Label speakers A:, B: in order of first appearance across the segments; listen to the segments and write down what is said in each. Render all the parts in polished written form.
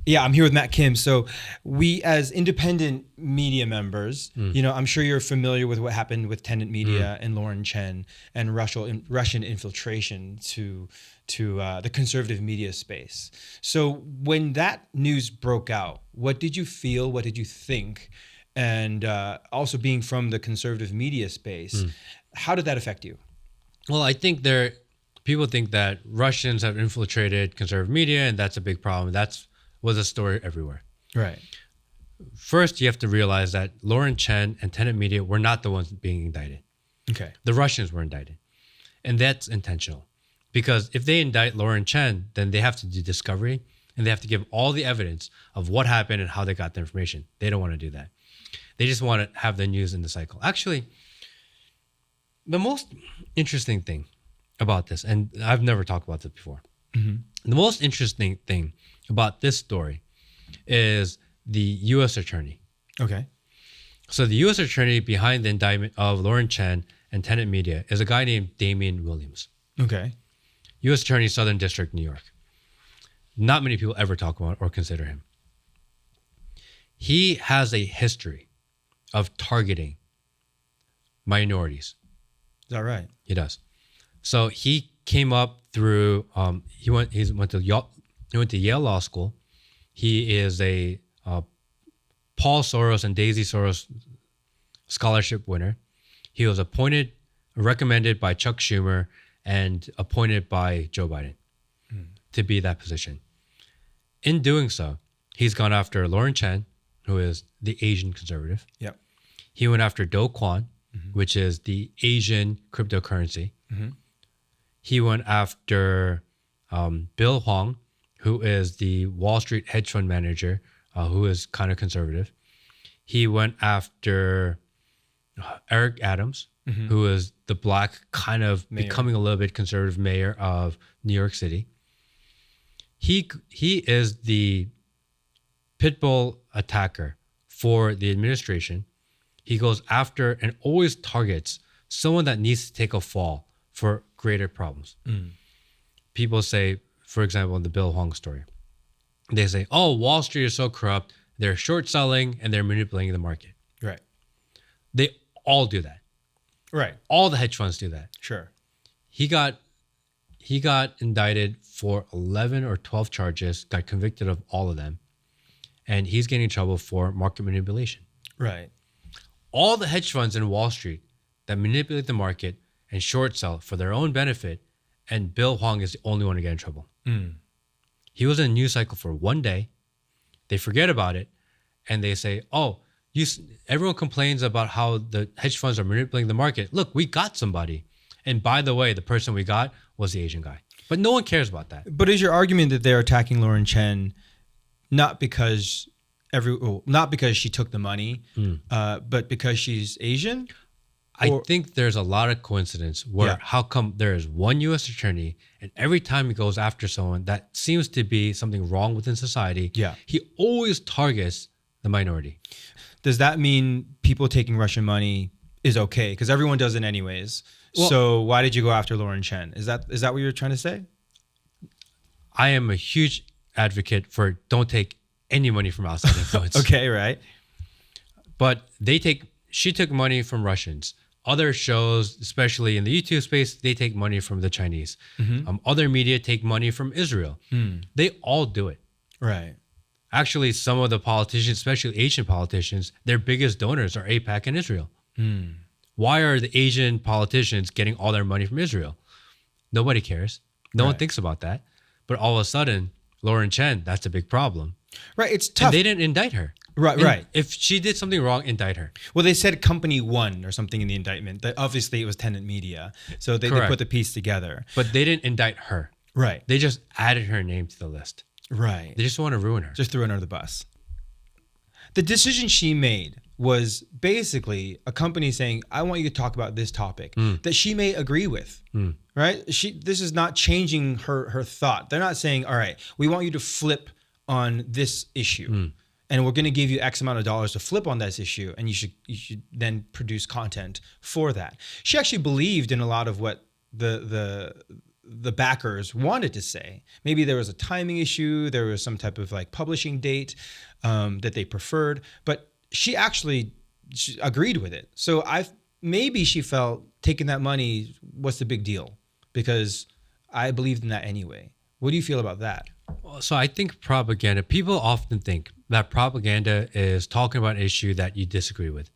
A: Yeah, I'm here with Matt Kim. So we, as independent media members, I'm sure you're familiar with what happened with Tenet Media and Lauren Chen and Russian infiltration to the conservative media space. So when that news broke out, what did you feel? What did you think? And also being from the conservative media space, how did that affect you?
B: Well, I think people think that Russians have infiltrated conservative media, and that's a big problem. Was a story everywhere.
A: Right.
B: First, you have to realize that Lauren Chen and Tenet Media were not the ones being indicted.
A: Okay.
B: The Russians were indicted. And that's intentional. Because if they indict Lauren Chen, then they have to do discovery and they have to give all the evidence of what happened and how they got the information. They don't want to do that. They just want to have the news in the cycle. Actually, the most interesting thing about this, and I've never talked about this before, the most interesting thing about this story is the U.S. attorney.
A: Okay.
B: So the U.S. attorney behind the indictment of Lauren Chen and Tenet Media is a guy named Damian Williams.
A: Okay.
B: U.S. attorney, Southern District, New York. Not many people ever talk about or consider him. He has a history of targeting minorities.
A: Is that right?
B: He does. So he came up through. He went to Yale Law School. He is a Paul Soros and Daisy Soros scholarship winner. He was recommended by Chuck Schumer and appointed by Joe Biden to be that position. In doing so, he's gone after Lauren Chen, who is the Asian conservative.
A: Yep.
B: He went after Do Kwon, which is the Asian cryptocurrency. He went after Bill Huang, who is the Wall Street hedge fund manager, who is kind of conservative. He went after Eric Adams, who is the black kind of mayor, becoming a little bit conservative mayor of New York City. He is the pit bull attacker for the administration. He goes after and always targets someone that needs to take a fall for greater problems. People say, for example, in the Bill Huang story, they say, oh, Wall Street is so corrupt. They're short selling and they're manipulating the market.
A: Right.
B: They all do that.
A: Right.
B: All the hedge funds do that.
A: Sure.
B: He got indicted for 11 or 12 charges, got convicted of all of them. And he's getting in trouble for market manipulation.
A: Right.
B: All the hedge funds in Wall Street that manipulate the market and short sell for their own benefit, and Bill Huang is the only one to get in trouble. He was in a news cycle for one day. They forget about it, and they say, oh, everyone complains about how the hedge funds are manipulating the market. Look, we got somebody. And by the way, the person we got was the Asian guy. But no one cares about that.
A: But is your argument that they're attacking Lauren Chen not because she took the money, but because she's Asian?
B: I think there's a lot of coincidence where how come there is one U.S. attorney and every time he goes after someone that seems to be something wrong within society, he always targets the minority.
A: Does that mean people taking Russian money is okay? Because everyone does it anyways. Well, so why did you go after Lauren Chen? Is that what you're trying to say?
B: I am a huge advocate for don't take any money from outside influence.
A: Okay, right.
B: But she took money from Russians. Other shows, especially in the YouTube space, they take money from the Chinese. Other media take money from Israel. They all do it.
A: Right.
B: Actually, some of the politicians, especially Asian politicians, their biggest donors are AIPAC and Israel. Why are the Asian politicians getting all their money from Israel? Nobody cares. No one thinks about that. But all of a sudden, Lauren Chen, that's a big problem.
A: Right, it's tough.
B: And they didn't indict her.
A: Right.
B: If she did something wrong, indict her.
A: Well, they said company one or something in the indictment. That obviously it was Tenet Media. So they put the piece together.
B: But they didn't indict her.
A: Right.
B: They just added her name to the list.
A: Right.
B: They just want to ruin her.
A: Just threw her under the bus. The decision she made was basically a company saying, I want you to talk about this topic that she may agree with. Right? This is not changing her thought. They're not saying, all right, we want you to flip on this issue. And we're going to give you X amount of dollars to flip on this issue, and you should then produce content for that. She actually believed in a lot of what the the backers wanted to say. Maybe there was a timing issue, there was some type of like publishing date that they preferred, but she agreed with it. So maybe she felt taking that money, what's the big deal? Because I believed in that anyway. What do you feel about that?
B: So I think propaganda, people often think that propaganda is talking about an issue that you disagree with.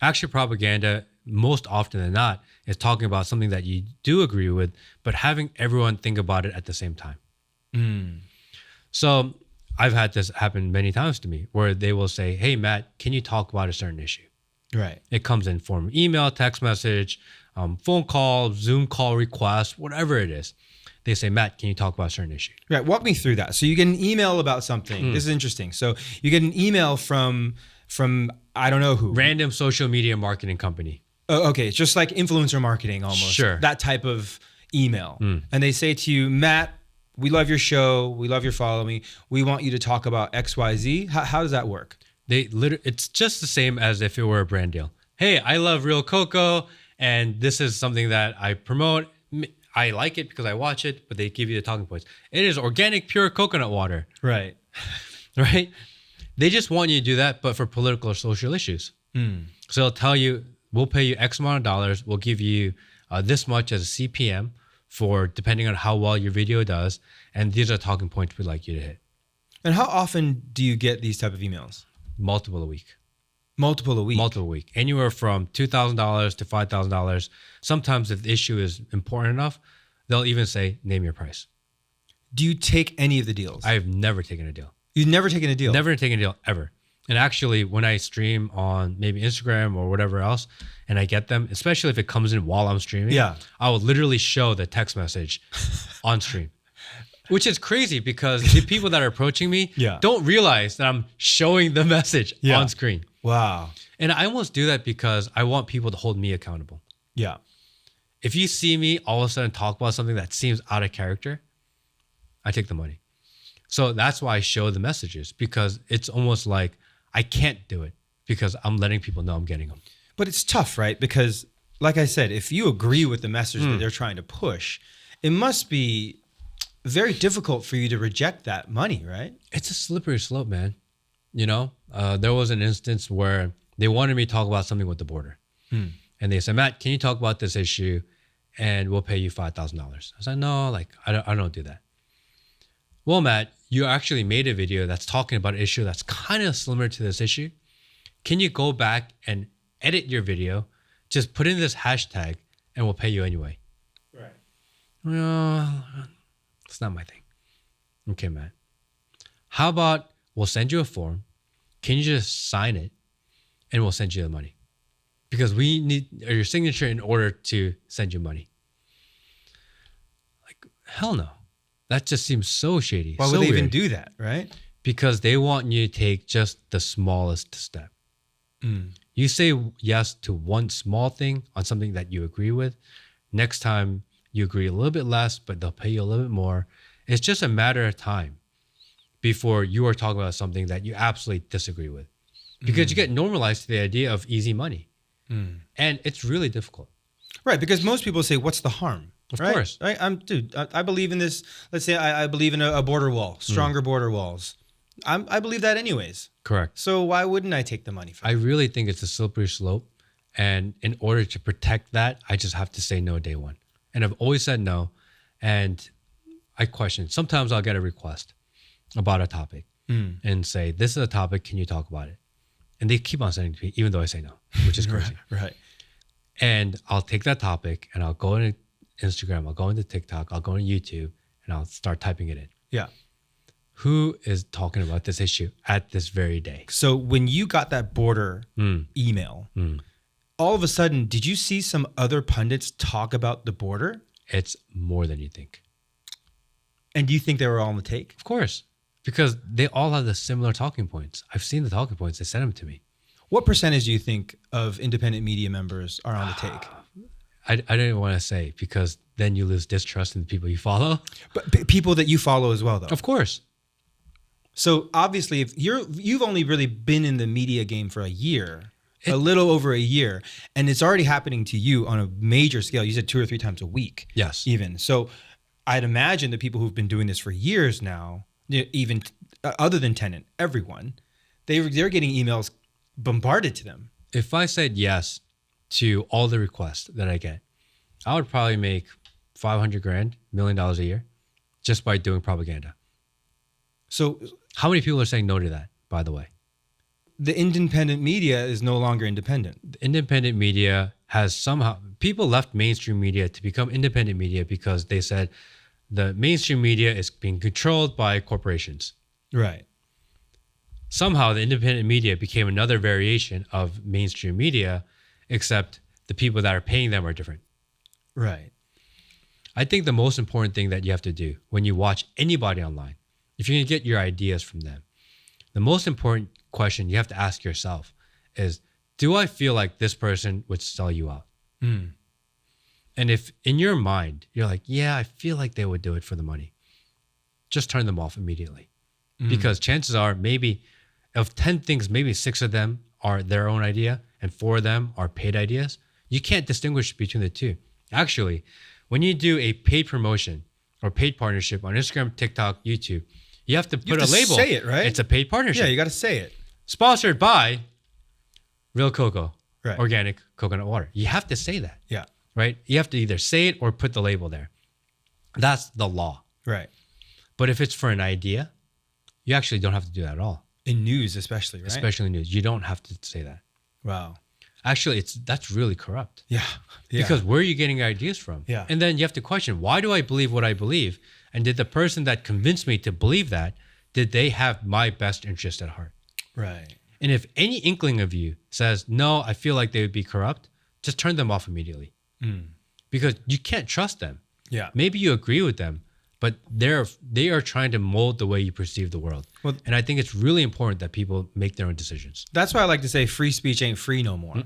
B: Actually, propaganda, most often than not, is talking about something that you do agree with, but having everyone think about it at the same time. So I've had this happen many times to me where they will say, hey, Matt, can you talk about a certain issue?
A: Right.
B: It comes in form of email, text message, phone call, Zoom call request, whatever it is. They say, Matt, can you talk about a certain issue?
A: Right. Walk me through that. So you get an email about something. This is interesting. So you get an email from I don't know who.
B: Random social media marketing company.
A: Oh, okay. It's just like influencer marketing almost.
B: Sure.
A: That type of email. And they say to you, Matt, we love your show. We love your following. We want you to talk about XYZ. How does that work?
B: It's just the same as if it were a brand deal. Hey, I love Real Cocoa, and this is something that I promote. I like it because I watch it, but they give you the talking points. It is organic, pure coconut water.
A: Right.
B: Right? They just want you to do that, but for political or social issues. So they'll tell you, we'll pay you X amount of dollars. We'll give you this much as a CPM for depending on how well your video does. And these are talking points we'd like you to hit.
A: And how often do you get these type of emails?
B: Multiple a week.
A: Multiple a week?
B: Multiple a week. Anywhere from $2,000 to $5,000. Sometimes if the issue is important enough, they'll even say, name your price.
A: Do you take any of the deals?
B: I've never taken a deal.
A: You've never taken a deal?
B: Never taken a deal, ever. And actually, when I stream on maybe Instagram or whatever else, and I get them, especially if it comes in while I'm streaming, I will literally show the text message on stream. Which is crazy because the people that are approaching me don't realize that I'm showing the message on screen.
A: Wow.
B: And I almost do that because I want people to hold me accountable.
A: Yeah.
B: If you see me all of a sudden talk about something that seems out of character, I take the money. So that's why I show the messages, because it's almost like I can't do it because I'm letting people know I'm getting them.
A: But it's tough, right? Because like I said, if you agree with the message that they're trying to push, it must be very difficult for you to reject that money, right?
B: It's a slippery slope, man. You know, there was an instance where they wanted me to talk about something with the border. And they said, Matt, can you talk about this issue and we'll pay you $5,000? I said, no, like I don't do that. Well, Matt, you actually made a video that's talking about an issue that's kind of similar to this issue. Can you go back and edit your video, just put in this hashtag, and we'll pay you anyway?
A: Right.
B: Well, it's not my thing. Okay, Matt. How about we'll send you a form. Can you just sign it, and we'll send you the money? Because we need your signature in order to send you money. Like, hell no. That just seems so shady.
A: Why would they even do that, right?
B: Because they want you to take just the smallest step. You say yes to one small thing on something that you agree with. Next time you agree a little bit less, but they'll pay you a little bit more. It's just a matter of time before you are talking about something that you absolutely disagree with. Because you get normalized to the idea of easy money. And it's really difficult.
A: Right, because most people say, what's the harm?
B: Of course.
A: Right? I believe in this. Let's say I believe in a border wall, stronger border walls. I believe that anyways.
B: Correct.
A: So why wouldn't I take the money for
B: I really think it's a slippery slope. And in order to protect that, I just have to say no day one. And I've always said no. And I question. Sometimes I'll get a request about a topic and say, this is a topic. Can you talk about it? And they keep on sending to me, even though I say no, which is crazy.
A: Right.
B: And I'll take that topic and I'll go into Instagram, I'll go into TikTok, I'll go into YouTube, and I'll start typing it in.
A: Yeah.
B: Who is talking about this issue at this very day?
A: So when you got that border email, all of a sudden, did you see some other pundits talk about the border?
B: It's more than you think.
A: And do you think they were all on the take?
B: Of course, because they all have the similar talking points. I've seen the talking points. They sent them to me.
A: What percentage do you think of independent media members are on the take?
B: I didn't want to say because then you lose distrust in the people you follow.
A: But people that you follow as well, though.
B: Of course.
A: So obviously, if you've only really been in the media game for a year, a little over a year, and it's already happening to you on a major scale. You said 2 or 3 times a week.
B: Yes.
A: Even. So I'd imagine the people who've been doing this for years now, even other than Tenet, everyone, they're getting emails bombarded to them.
B: If I said yes to all the requests that I get, I would probably make 500 grand, $1 million a year just by doing propaganda.
A: So
B: how many people are saying no to that, by the way?
A: The independent media is no longer independent.
B: The independent media has somehow, people left mainstream media to become independent media because they said the mainstream media is being controlled by corporations.
A: Right.
B: Somehow the independent media became another variation of mainstream media, except the people that are paying them are different.
A: Right.
B: I think the most important thing that you have to do when you watch anybody online, if you're going to get your ideas from them, the most important question you have to ask yourself is, do I feel like this person would sell you out?
A: Mm.
B: And if in your mind, you're like, yeah, I feel like they would do it for the money, just turn them off immediately. Because chances are maybe of 10 things, maybe 6 of them are their own idea and 4 of them are paid ideas. You can't distinguish between the two. Actually, when you do a paid promotion or paid partnership on Instagram, TikTok, YouTube, you have to put a label.
A: Say it, right?
B: It's a paid partnership.
A: Yeah, you got to say it.
B: Sponsored by Real Cocoa,
A: Right.
B: Organic Coconut Water. You have to say that,
A: Yeah.
B: right? You have to either say it or put the label there. That's the law.
A: Right.
B: But if it's for an idea, you actually don't have to do that at all.
A: In news, especially, right?
B: Especially in news. You don't have to say that.
A: Wow.
B: Actually, that's really corrupt.
A: Yeah.
B: Because where are you getting your ideas from?
A: Yeah.
B: And then you have to question, why do I believe what I believe? And did the person that convinced me to believe that, did they have my best interest at heart?
A: Right.
B: And if any inkling of you says, no, I feel like they would be corrupt, just turn them off immediately. Because you can't trust them.
A: Yeah.
B: Maybe you agree with them, but they are trying to mold the way you perceive the world.
A: Well,
B: and I think it's really important that people make their own decisions.
A: That's why I like to say free speech ain't free no more.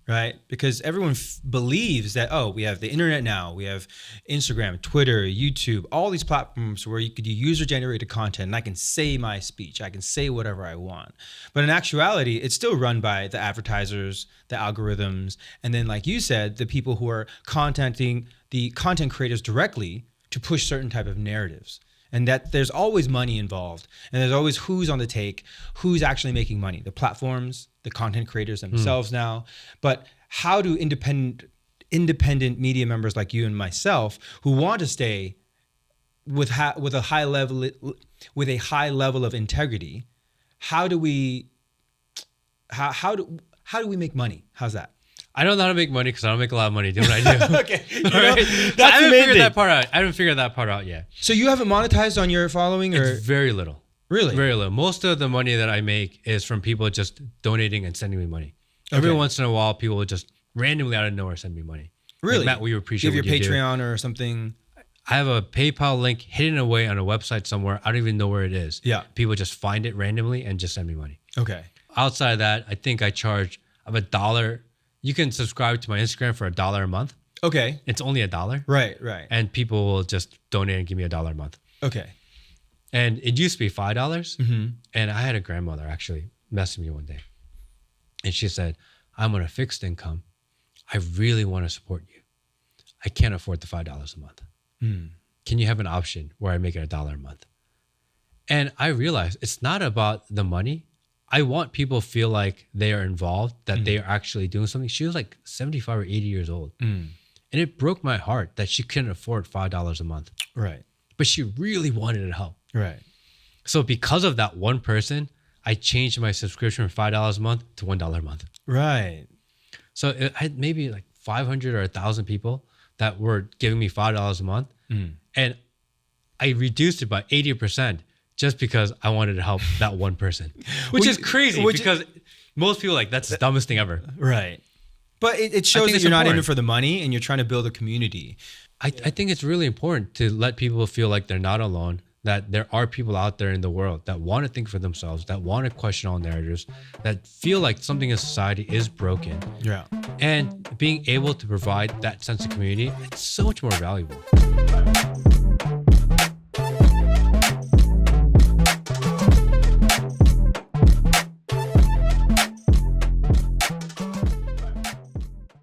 A: Right? Because everyone believes that, oh, we have the internet now, we have Instagram, Twitter, YouTube, all these platforms where you could do user-generated content and I can say my speech, I can say whatever I want. But in actuality, it's still run by the advertisers, the algorithms, and then like you said, the people who are contacting the content creators directly to push certain type of narratives. And that there's always money involved. And there's always who's on the take, who's actually making money. The platforms, the content creators themselves now. But how do independent media members like you and myself who want to stay with a high level of integrity, how do we make money? How's that?
B: I don't know how to make money because I don't make a lot of money doing what I do.
A: Okay.
B: Right?
A: That's
B: I haven't figured
A: amazing.
B: that part out. I haven't figured that part out yet.
A: So you haven't monetized on your following, or
B: It's very little.
A: really?
B: Very little. Most of the money that I make is from people just donating and sending me money. Every
A: Okay.
B: once in a while, people will just randomly out of nowhere send me money.
A: Really?
B: Like, Matt, we appreciate
A: Give
B: what
A: your
B: you do.
A: Patreon or something.
B: I have a PayPal link hidden away on a website somewhere. I don't even know where it is.
A: Yeah.
B: People just find it randomly and just send me money.
A: Okay.
B: Outside of that, I think I charge of $1. You can subscribe to my Instagram for $1 a month.
A: Okay.
B: It's only $1.
A: Right.
B: And people will just donate and give me $1 a month.
A: Okay.
B: And it used to be $5.
A: Mm-hmm.
B: And I had a grandmother actually message me one day. And she said, I'm on a fixed income. I really want to support you. I can't afford the $5 a month. Can you have an option where I make it $1 a month? And I realized it's not about the money. I want people to feel like they are involved, that they are actually doing something. She was like 75 or 80 years old. And it broke my heart that she couldn't afford $5 a month.
A: Right.
B: But she really wanted to help.
A: Right.
B: So because of that one person, I changed my subscription from $5 a month to $1 a month.
A: Right.
B: So I had maybe like 500 or 1,000 people that were giving me $5 a month. And I reduced it by 80% just because I wanted to help that one person, which is crazy because most people are like, that's the dumbest thing ever.
A: Right. But it shows that
B: it's
A: you're not in it
B: important.
A: for the money and you're trying to build a community.
B: I think it's really important to let people feel like they're not alone, that there are people out there in the world that want to think for themselves, that want to question all narratives, that feel like something in society is broken.
A: Yeah.
B: And being able to provide that sense of community, it's so much more valuable.